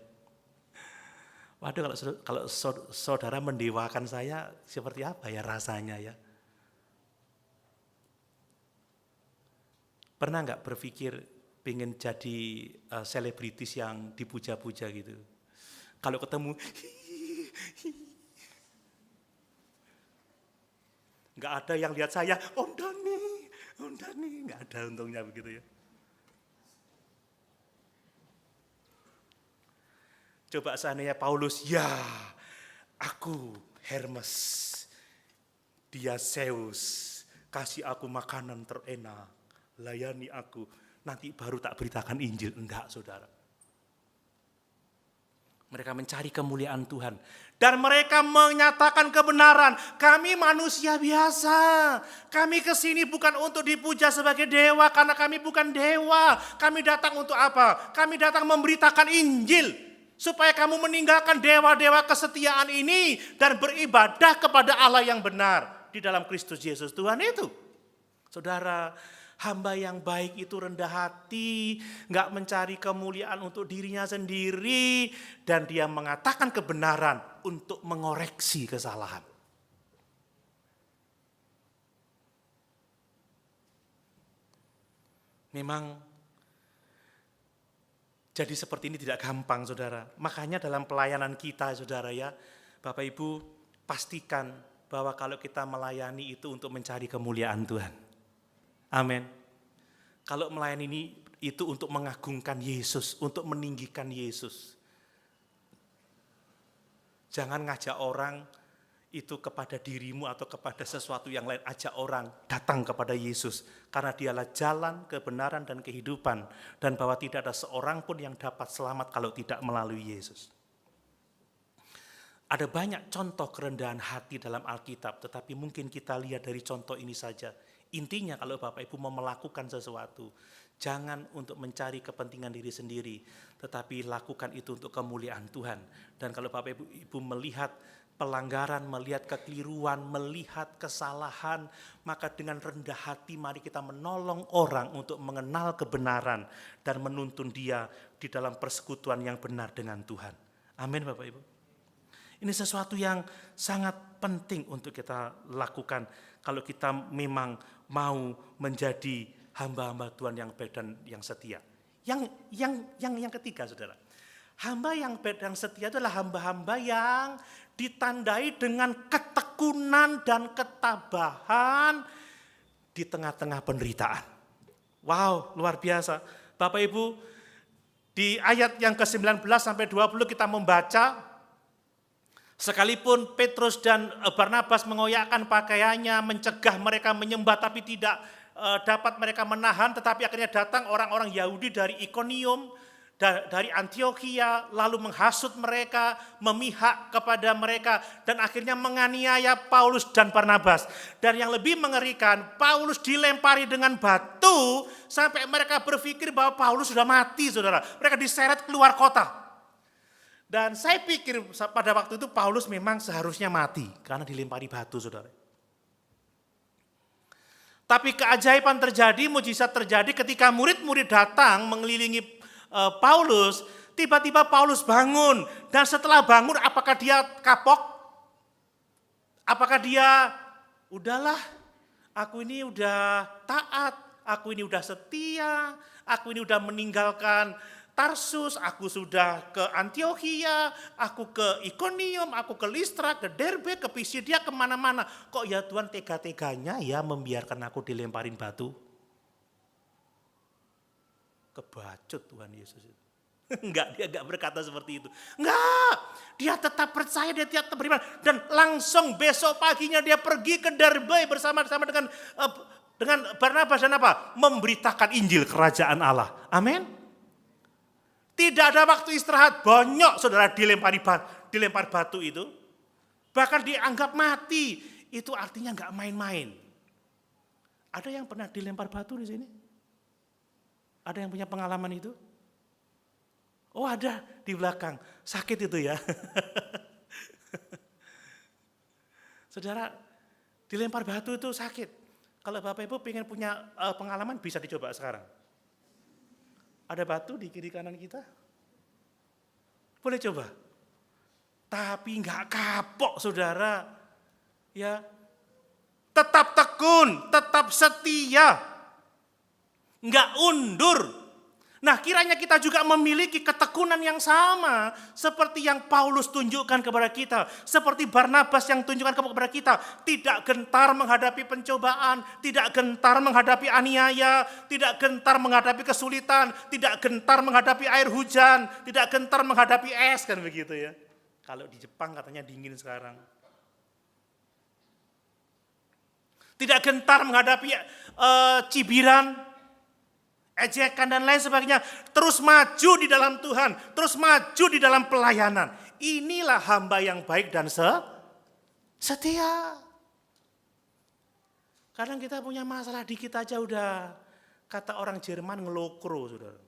Waduh kalau saudara mendewakan saya seperti apa ya rasanya ya? Pernah enggak berpikir pengen jadi selebritis yang dipuja-puja gitu? Kalau ketemu, nggak ada yang lihat saya, Om Dani, nggak ada untungnya begitu ya. Coba seandainya Paulus, ya aku Hermes, dia Zeus, kasih aku makanan terenak, layani aku, nanti baru tak beritakan Injil. Enggak, saudara. Mereka mencari kemuliaan Tuhan. Dan mereka menyatakan kebenaran. Kami manusia biasa. Kami kesini bukan untuk dipuja sebagai dewa. Karena kami bukan dewa. Kami datang untuk apa? Kami datang memberitakan Injil. Supaya kamu meninggalkan dewa-dewa kesetiaan ini. Dan beribadah kepada Allah yang benar. Di dalam Kristus Yesus Tuhan itu. Saudara, hamba yang baik itu rendah hati, nggak mencari kemuliaan untuk dirinya sendiri, dan dia mengatakan kebenaran untuk mengoreksi kesalahan. Memang jadi seperti ini tidak gampang, saudara. Makanya dalam pelayanan kita, saudara ya, Bapak Ibu, pastikan bahwa kalau kita melayani itu untuk mencari kemuliaan Tuhan. Amin. Kalau melayani ini itu untuk mengagungkan Yesus, untuk meninggikan Yesus. Jangan ngajak orang itu kepada dirimu atau kepada sesuatu yang lain. Ajak orang datang kepada Yesus. Karena dialah jalan, kebenaran, dan kehidupan. Dan bahwa tidak ada seorang pun yang dapat selamat kalau tidak melalui Yesus. Ada banyak contoh kerendahan hati dalam Alkitab. Tetapi mungkin kita lihat dari contoh ini saja. Intinya kalau Bapak Ibu mau melakukan sesuatu, jangan untuk mencari kepentingan diri sendiri, tetapi lakukan itu untuk kemuliaan Tuhan. Dan kalau Bapak Ibu melihat pelanggaran, melihat kekeliruan, melihat kesalahan, maka dengan rendah hati mari kita menolong orang untuk mengenal kebenaran dan menuntun dia di dalam persekutuan yang benar dengan Tuhan. Amin, Bapak Ibu. Ini sesuatu yang sangat penting untuk kita lakukan kalau kita memang mau menjadi hamba-hamba Tuhan yang baik dan yang setia. Yang ketiga, saudara. Hamba yang baik dan setia adalah hamba-hamba yang ditandai dengan ketekunan dan ketabahan di tengah-tengah penderitaan. Wow, luar biasa. Bapak Ibu, di ayat yang ke-19 sampai 20 kita membaca, sekalipun Petrus dan Barnabas mengoyakkan pakaiannya, mencegah mereka menyembah tapi tidak dapat mereka menahan, tetapi akhirnya datang orang-orang Yahudi dari Ikonium, dari Antiokhia, lalu menghasut mereka, memihak kepada mereka, dan akhirnya menganiaya Paulus dan Barnabas. Dan yang lebih mengerikan, Paulus dilempari dengan batu sampai mereka berpikir bahwa Paulus sudah mati, saudara. Mereka diseret keluar kota. Dan saya pikir pada waktu itu Paulus memang seharusnya mati karena dilempari batu, saudara. Tapi keajaiban terjadi, mujizat terjadi ketika murid-murid datang mengelilingi Paulus. Tiba-tiba Paulus bangun, dan setelah bangun apakah dia kapok? Apakah dia, udahlah, aku ini udah taat, aku ini udah setia, aku ini udah meninggalkan Tarsus, aku sudah ke Antiokhia, aku ke Ikonium, aku ke Listra, ke Derbe, ke Pisidia, kemana-mana. Kok ya Tuhan tega-teganya ya membiarkan aku dilemparin batu? Kebacut Tuhan Yesus itu. Enggak, dia enggak berkata seperti itu. Enggak, dia tetap percaya, dia tetap beriman. Dan langsung besok paginya dia pergi ke Derbe bersama-sama dengan Barnabas dan apa? Memberitakan Injil kerajaan Allah. Amin. Tidak ada waktu istirahat, banyak saudara dilempar batu itu. Bahkan dianggap mati, itu artinya enggak main-main. Ada yang pernah dilempar batu di sini? Ada yang punya pengalaman itu? Oh ada, di belakang, sakit itu ya. Saudara, dilempar batu itu sakit. Kalau Bapak Ibu pengen punya pengalaman bisa dicoba sekarang. Ada batu di kiri kanan kita? Boleh coba. Tapi enggak kapok, saudara. Ya. Tetap tekun, tetap setia. Enggak undur. Nah, kiranya kita juga memiliki ketekunan yang sama seperti yang Paulus tunjukkan kepada kita, seperti Barnabas yang tunjukkan kepada kita, tidak gentar menghadapi pencobaan, tidak gentar menghadapi aniaya, tidak gentar menghadapi kesulitan, tidak gentar menghadapi air hujan, tidak gentar menghadapi es, kan begitu ya. Kalau di Jepang katanya dingin sekarang. Tidak gentar menghadapi cibiran, ejekan dan lain sebagainya, terus maju di dalam Tuhan, terus maju di dalam pelayanan. Inilah hamba yang baik dan setia. Kadang kita punya masalah dikit aja udah, kata orang Jerman, ngelokro, saudara.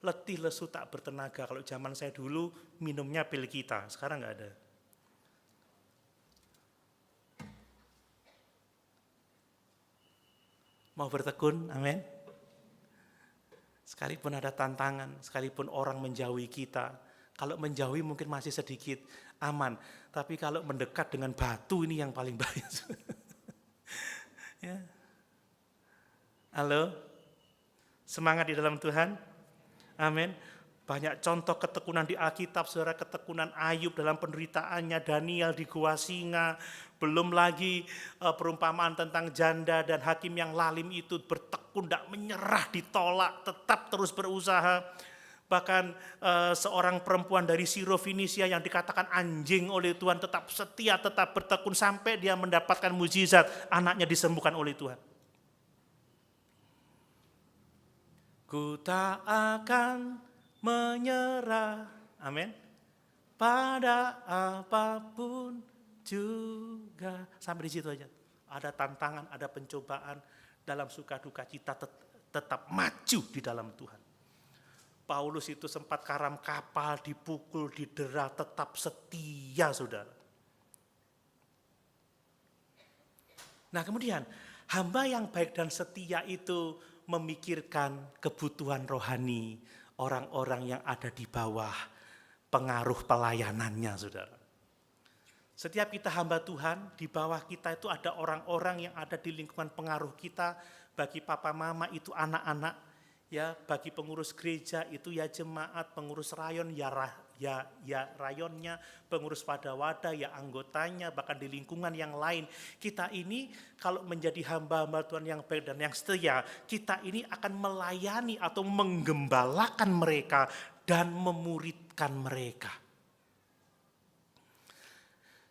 Letih lesu tak bertenaga. Kalau zaman saya dulu minumnya pil kita, sekarang nggak ada. Mau bertekun, amin. Sekalipun ada tantangan, sekalipun orang menjauhi kita, kalau menjauhi mungkin masih sedikit aman, tapi kalau mendekat dengan batu ini yang paling bahaya. Ya. Halo, semangat di dalam Tuhan, amin. Banyak contoh ketekunan di Alkitab, saudara, ketekunan Ayub dalam penderitaannya, Daniel di gua singa, belum lagi perumpamaan tentang janda dan hakim yang lalim itu bertekun, tidak menyerah, ditolak, tetap terus berusaha. Bahkan seorang perempuan dari Sirofenisia yang dikatakan anjing oleh Tuhan tetap setia, tetap bertekun sampai dia mendapatkan mujizat, anaknya disembuhkan oleh Tuhan. Ku tak akan menyerah, amin, pada apapun juga. Sampai di situ aja. Ada tantangan, ada pencobaan, dalam suka duka kita tetap maju di dalam Tuhan. Paulus itu sempat karam kapal, dipukul, didera, tetap setia, saudara. Nah, kemudian hamba yang baik dan setia itu memikirkan kebutuhan rohani orang-orang yang ada di bawah pengaruh pelayanannya, saudara. Setiap kita hamba Tuhan, di bawah kita itu ada orang-orang yang ada di lingkungan pengaruh kita. Bagi papa mama itu anak-anak, ya, bagi pengurus gereja itu ya jemaat, pengurus rayon ya rayonnya, pengurus wadah-wadah ya anggotanya, bahkan di lingkungan yang lain. Kita ini kalau menjadi hamba-hamba Tuhan yang baik dan yang setia, kita ini akan melayani atau menggembalakan mereka dan memuridkan mereka.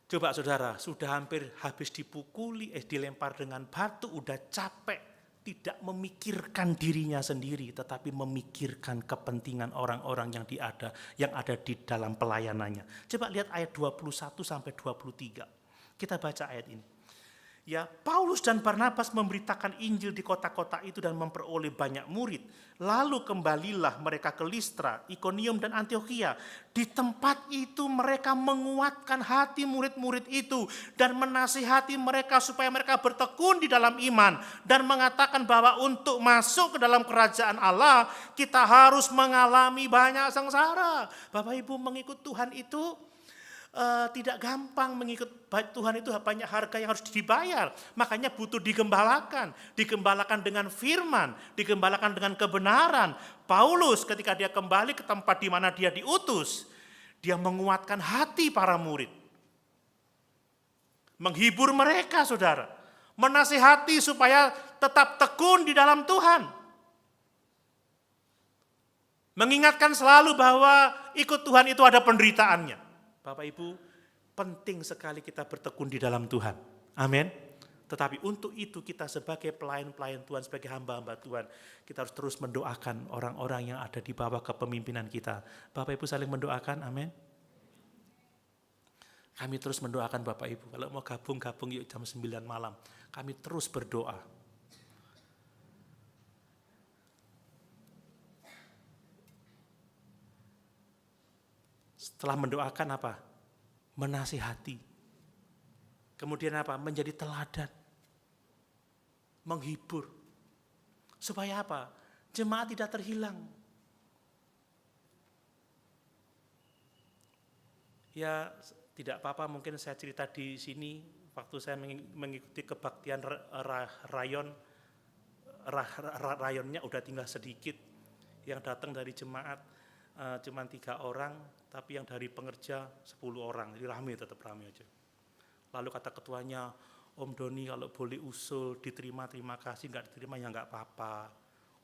Coba saudara, sudah hampir habis dipukuli, dilempar dengan batu, udah capek, tidak memikirkan dirinya sendiri, tetapi memikirkan kepentingan orang-orang yang ada di dalam pelayanannya. Coba lihat ayat 21 sampai 23. Kita baca ayat ini. Ya, Paulus dan Barnabas memberitakan Injil di kota-kota itu dan memperoleh banyak murid. Lalu kembalilah mereka ke Listra, Ikonium dan Antiokhia. Di tempat itu mereka menguatkan hati murid-murid itu dan menasihati mereka supaya mereka bertekun di dalam iman dan mengatakan bahwa untuk masuk ke dalam kerajaan Allah kita harus mengalami banyak sengsara. Bapak Ibu, mengikut Tuhan itu tidak gampang. Mengikut Tuhan itu banyak harga yang harus dibayar. Makanya butuh digembalakan dengan firman, digembalakan dengan kebenaran. Paulus ketika dia kembali ke tempat di mana dia diutus, dia menguatkan hati para murid. Menghibur mereka, saudara. Menasihati supaya tetap tekun di dalam Tuhan. Mengingatkan selalu bahwa ikut Tuhan itu ada penderitaannya. Bapak Ibu, penting sekali kita bertekun di dalam Tuhan. Amin. Tetapi untuk itu kita sebagai pelayan-pelayan Tuhan, sebagai hamba-hamba Tuhan, kita harus terus mendoakan orang-orang yang ada di bawah kepemimpinan kita. Bapak Ibu saling mendoakan, amin. Kami terus mendoakan Bapak Ibu. Kalau mau gabung yuk jam 9 malam. Kami terus berdoa. Setelah mendoakan apa? Menasihati. Kemudian apa? Menjadi teladan. Menghibur. Supaya apa? Jemaat tidak terhilang. Ya, tidak apa-apa, mungkin saya cerita di sini waktu saya mengikuti kebaktian rayon rayonnya udah tinggal sedikit, yang datang dari jemaat cuma 3 orang, tapi yang dari pengerja 10 orang, jadi tetap rame aja. Lalu kata ketuanya, Om Doni kalau boleh usul diterima terima kasih, nggak diterima ya nggak apa-apa.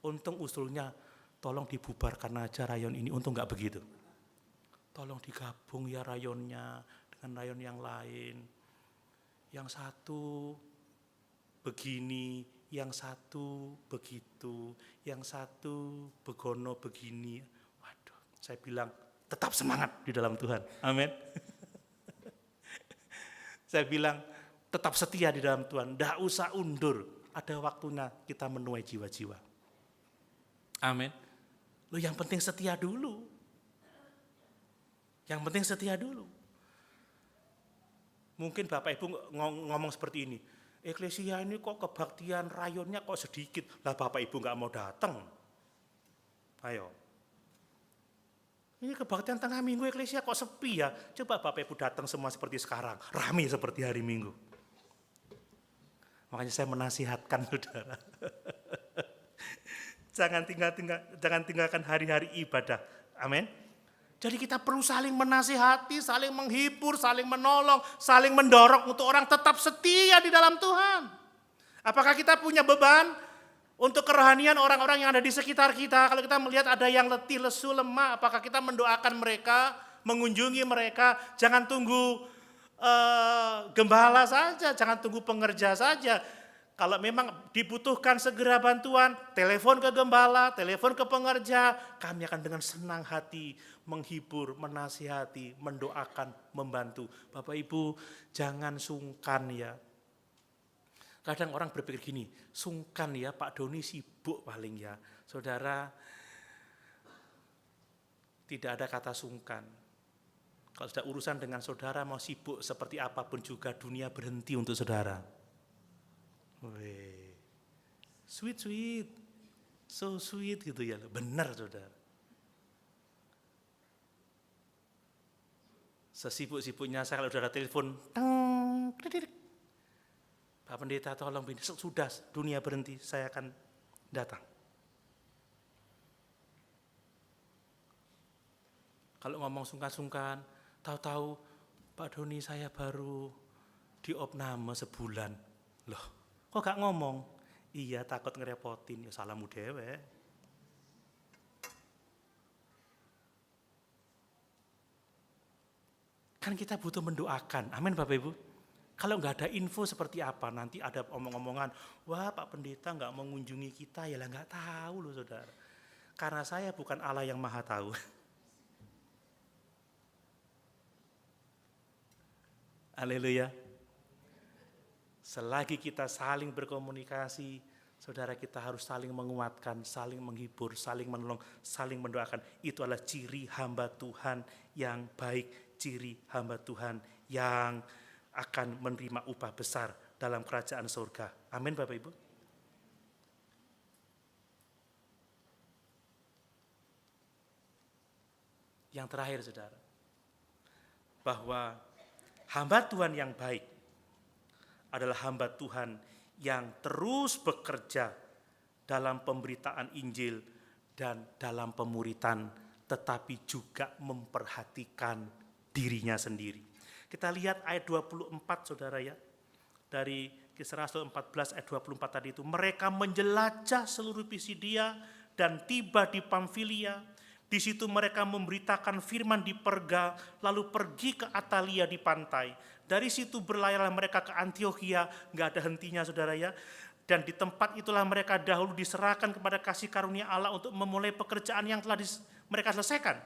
Untung usulnya tolong dibubarkan aja rayon ini, untung nggak begitu. Tolong digabung ya rayonnya dengan rayon yang lain. Yang satu begini, yang satu begitu, yang satu begono begini. Waduh, saya bilang tetap semangat di dalam Tuhan. Amin. Saya bilang tetap setia di dalam Tuhan, tidak usah undur. Ada waktunya kita menuai jiwa-jiwa. Amin. Loh, yang penting setia dulu. Yang penting setia dulu. Mungkin Bapak Ibu ngomong seperti ini, Eklesia ini kok kebaktian rayonnya kok sedikit, lah Bapak Ibu nggak mau datang. Ayo. Ini kebaktian tengah minggu Eklesia kok sepi ya. Coba Bapak Ibu datang semua seperti sekarang, ramai seperti hari Minggu. Makanya saya menasihatkan saudara. Jangan tinggalkan hari-hari ibadah. Amin. Jadi kita perlu saling menasihati, saling menghibur, saling menolong, saling mendorong untuk orang tetap setia di dalam Tuhan. Apakah kita punya beban untuk kerohanian orang-orang yang ada di sekitar kita? Kalau kita melihat ada yang letih, lesu, lemah, apakah kita mendoakan mereka, mengunjungi mereka? Jangan tunggu gembala saja, jangan tunggu pengerja saja. Kalau memang dibutuhkan segera bantuan, telepon ke gembala, telepon ke pengerja, kami akan dengan senang hati menghibur, menasihati, mendoakan, membantu. Bapak Ibu, jangan sungkan ya. Kadang orang berpikir gini, sungkan ya Pak Doni sibuk paling ya. Saudara, tidak ada kata sungkan. Kalau sudah urusan dengan saudara mau sibuk seperti apapun juga dunia berhenti untuk saudara. Wih, sweet, so sweet gitu ya, benar saudara. Sesibuk-sibuknya saya kalau sudah ada telepon, Pak Pendeta tolong, sudah dunia berhenti, saya akan datang. Kalau ngomong sungkan-sungkan, tahu-tahu Pak Doni saya baru diopname sebulan. Loh, kok gak ngomong? Iya, takut ngerepotin, ya salahmu dewe. Kan kita butuh mendoakan, amin Bapak Ibu. Kalau nggak ada info seperti apa, nanti ada omong-omongan, wah Pak Pendeta nggak mengunjungi kita, ya lah nggak tahu loh saudara. Karena saya bukan Allah yang maha tahu. Haleluya. Selagi kita saling berkomunikasi, saudara, kita harus saling menguatkan, saling menghibur, saling menolong, saling mendoakan. Itu adalah ciri hamba Tuhan yang baik, ciri hamba Tuhan yang akan menerima upah besar dalam kerajaan surga. Amin Bapak Ibu. Yang terakhir saudara, bahwa hamba Tuhan yang baik adalah hamba Tuhan yang terus bekerja dalam pemberitaan Injil dan dalam pemuritan, tetapi juga memperhatikan dirinya sendiri. Kita lihat ayat 24 saudara ya, dari Kisah Rasul 14 ayat 24 tadi itu, mereka menjelajah seluruh Pisidia dan tiba di Pamfilia. Di situ mereka memberitakan firman di Perga, lalu pergi ke Atalia di pantai. Dari situ berlayarlah mereka ke Antiokhia, nggak ada hentinya saudara ya. Dan di tempat itulah mereka dahulu diserahkan kepada kasih karunia Allah untuk memulai pekerjaan yang telah mereka selesaikan.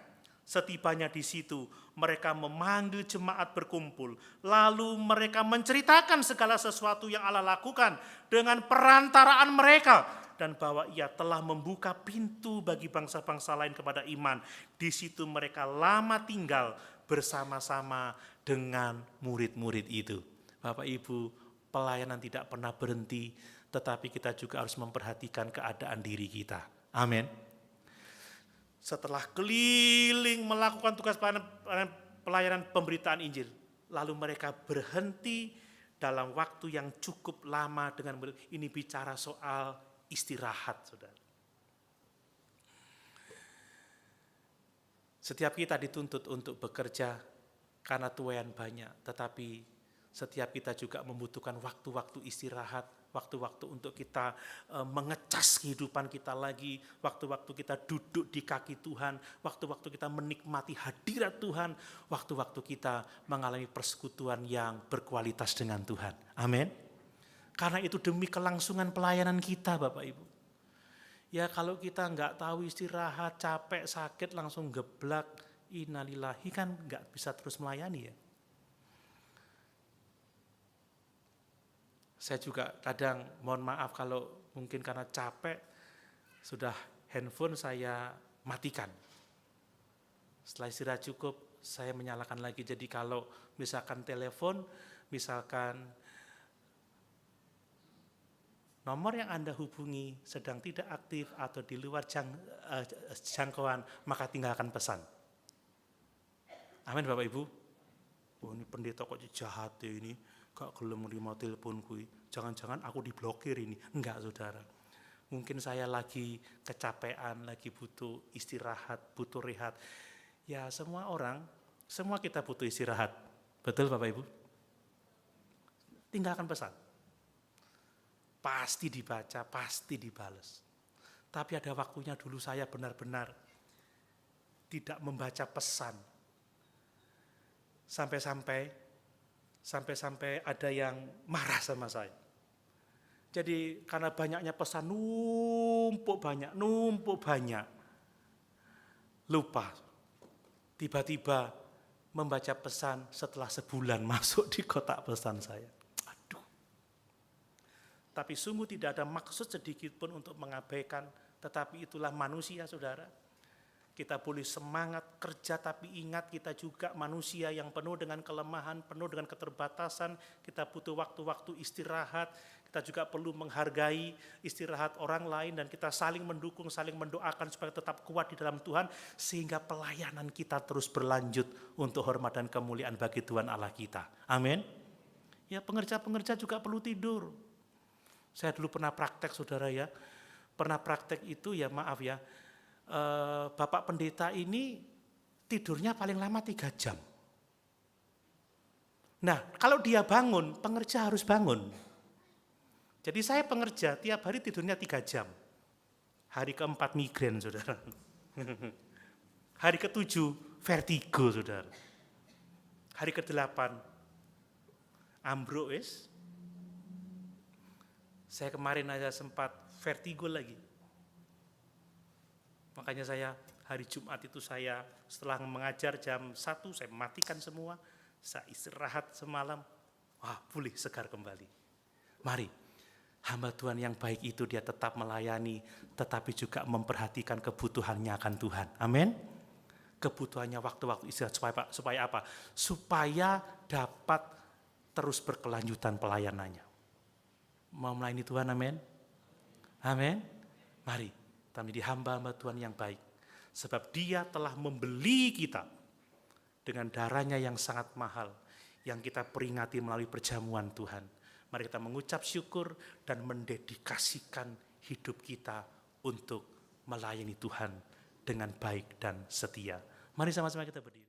Setibanya di situ, mereka memanggil jemaat berkumpul. Lalu mereka menceritakan segala sesuatu yang Allah lakukan dengan perantaraan mereka. Dan bahwa ia telah membuka pintu bagi bangsa-bangsa lain kepada iman. Di situ mereka lama tinggal bersama-sama dengan murid-murid itu. Bapak Ibu, pelayanan tidak pernah berhenti, tetapi kita juga harus memperhatikan keadaan diri kita. Amin. Setelah keliling melakukan tugas pelayanan pemberitaan Injil, lalu mereka berhenti dalam waktu yang cukup lama dengan ini bicara soal istirahat, saudara. Setiap kita dituntut untuk bekerja karena tuaian banyak, tetapi setiap kita juga membutuhkan waktu-waktu istirahat, waktu-waktu untuk kita mengecas kehidupan kita lagi, waktu-waktu kita duduk di kaki Tuhan, waktu-waktu kita menikmati hadirat Tuhan, waktu-waktu kita mengalami persekutuan yang berkualitas dengan Tuhan. Amin. Karena itu demi kelangsungan pelayanan kita, Bapak Ibu. Ya kalau kita nggak tahu istirahat, capek, sakit, langsung geblak, innalillahi, kan nggak bisa terus melayani ya. Saya juga kadang mohon maaf kalau mungkin karena capek, sudah handphone saya matikan. Setelah istirahat cukup, saya menyalakan lagi. Jadi kalau misalkan telepon, misalkan nomor yang Anda hubungi sedang tidak aktif atau di luar jangkauan, maka tinggalkan pesan. Amin Bapak Ibu. Oh ini pendeta kok jahat ya ini, gak gelem nerima teleponku. Jangan-jangan aku diblokir ini. Enggak saudara. Mungkin saya lagi kecapean, lagi butuh istirahat, butuh rehat. Ya semua orang, semua kita butuh istirahat. Betul Bapak Ibu? Tinggalkan pesan. Pasti dibaca, pasti dibales. Tapi ada waktunya dulu saya benar-benar tidak membaca pesan. Sampai-sampai ada yang marah sama saya. Jadi karena banyaknya pesan, numpuk banyak. Lupa. Tiba-tiba membaca pesan setelah sebulan masuk di kotak pesan saya. Tapi sungguh tidak ada maksud sedikit pun untuk mengabaikan, tetapi itulah manusia saudara. Kita boleh semangat kerja, tapi ingat kita juga manusia yang penuh dengan kelemahan, penuh dengan keterbatasan. Kita butuh waktu-waktu istirahat, kita juga perlu menghargai istirahat orang lain, dan kita saling mendukung, saling mendoakan supaya tetap kuat di dalam Tuhan, sehingga pelayanan kita terus berlanjut untuk hormat dan kemuliaan bagi Tuhan Allah kita. Amin. Ya pengerja-pengerja juga perlu tidur. Saya dulu pernah praktek saudara ya, pernah praktek itu ya maaf ya, Bapak pendeta ini tidurnya paling lama 3 jam. Nah kalau dia bangun, pengerja harus bangun. Jadi saya pengerja tiap hari tidurnya 3 jam. Hari ke-4 migrain saudara. Hari ke-7 vertigo saudara. Hari ke-8 ambruk wis. Saya kemarin aja sempat vertigo lagi. Makanya saya hari Jumat itu saya setelah mengajar jam 1 saya matikan semua. Saya istirahat semalam. Wah pulih segar kembali. Mari hamba Tuhan yang baik itu dia tetap melayani, tetapi juga memperhatikan kebutuhannya akan Tuhan. Amin. Kebutuhannya waktu-waktu istirahat supaya apa? Supaya dapat terus berkelanjutan pelayanannya. Mau melayani Tuhan, amin? Amin? Mari, kita menjadi hamba-hamba Tuhan yang baik. Sebab dia telah membeli kita dengan darahnya yang sangat mahal, yang kita peringati melalui perjamuan Tuhan. Mari kita mengucap syukur dan mendedikasikan hidup kita untuk melayani Tuhan dengan baik dan setia. Mari sama-sama kita berdiri.